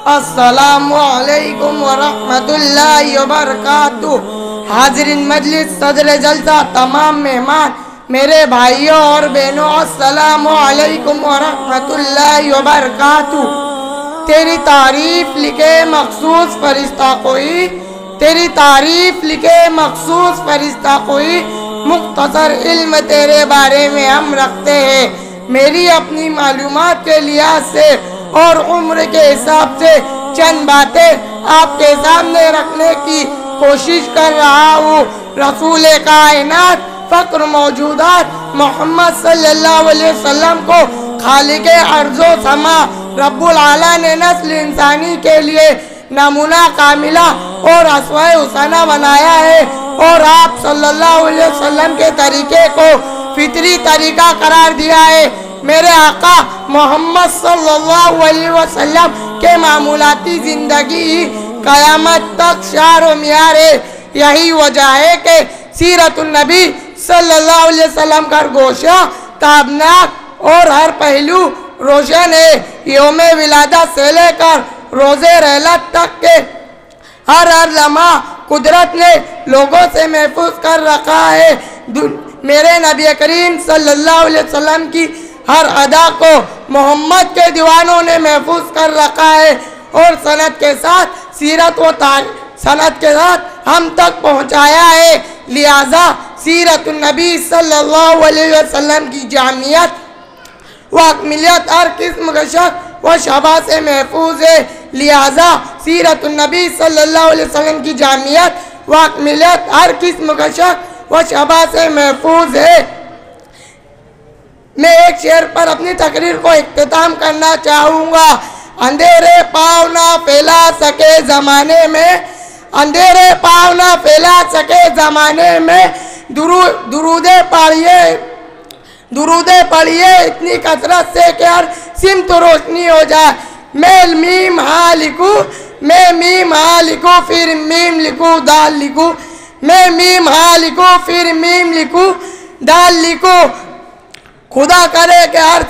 अस्सलामु अलैकुम व रहमतुल्लाहि व बरकातुहू। हाज़रीन मजलिस, सदर जलसा, तमाम मेहमान, मेरे भाइयों और बहनों, अस्सलामु अलैकुम व रहमतुल्लाहि व बरकातुहू। तेरी तारीफ लिखे मखसूस फरिश्ता कोई, तेरी तारीफ लिखे मखसूस फरिश्ता कोई, मुख्तसर इल्म तेरे बारे में हम रखते हैं। मेरी अपनी मालूमात के लिहाज से और उम्र के हिसाब से चंद बातें आपके सामने रखने की कोशिश कर रहा हूँ। रसूल कायनात फ़क्र मौजूदात मोहम्मद सल्लल्लाहु अलैहि वसल्लम को खालिक़े अर्ज़ो समा रब्बुल आला ने नस्ल इंसानी के लिए नमूना कामिला और अस्वा हुसना बनाया है और आप सल्लल्लाहु अलैहि वसल्लम के तरीके को फितरी तरीका करार दिया है। मेरे आका मोहम्मद सल्लल्लाहु अलैहि वसल्लम के मामूलाती ज़िंदगी क़यामत तक शार व मियार है। यही वजह है कि सीरतुन नबी सल्लल्लाहु अलैहि वसल्लम का गोशा ताबनाक और हर पहलू रोशन है। यौमे विलादत से लेकर रोज़े रहलत तक के हर लम्हा कुदरत ने लोगों से महफूज कर रखा है। मेरे नबी करीम सल्लल्लाहु अलैहि वसल्लम की हर अदा को मोहम्मद के दीवानों ने महफूज कर रखा है और सनद के साथ सीरत व सनद के साथ हम तक पहुँचाया है। लिहाजा सीरतुन नबी सल्लल्लाहु अलैहि वसल्लम की जामियत व अकमिलियत हर किस्म के शक व शबा से महफूज है। लिहाजा सीरतुन नबी सल्लल्लाहु अलैहि वसल्लम की जामियत व अकमिलियत हर किस्म के शक व शबा से महफूज है। मैं एक शेर पर अपनी तकरीर को इख्तिताम करना चाहूँगा। अंधेरे पाँव ना फैला सके ज़माने में, अंधेरे पाँव ना फैला सके ज़माने में, दुरूदे पढ़िए इतनी कसरत से कि हर सिमत रोशनी हो जाए। मैं मीम हाँ लिखूँ, मैं मीम हाँ लिखूँ फिर मीम लिखूँ दाल लिखूँ, मैं मीम हाँ लिखूँ फिर मीम लिखूँ दाल लिखूँ। खुदा करे कि हर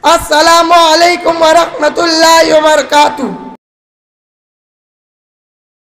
अस्सलामु अलैकुम व रहमतुल्लाहि व बरकातुहू।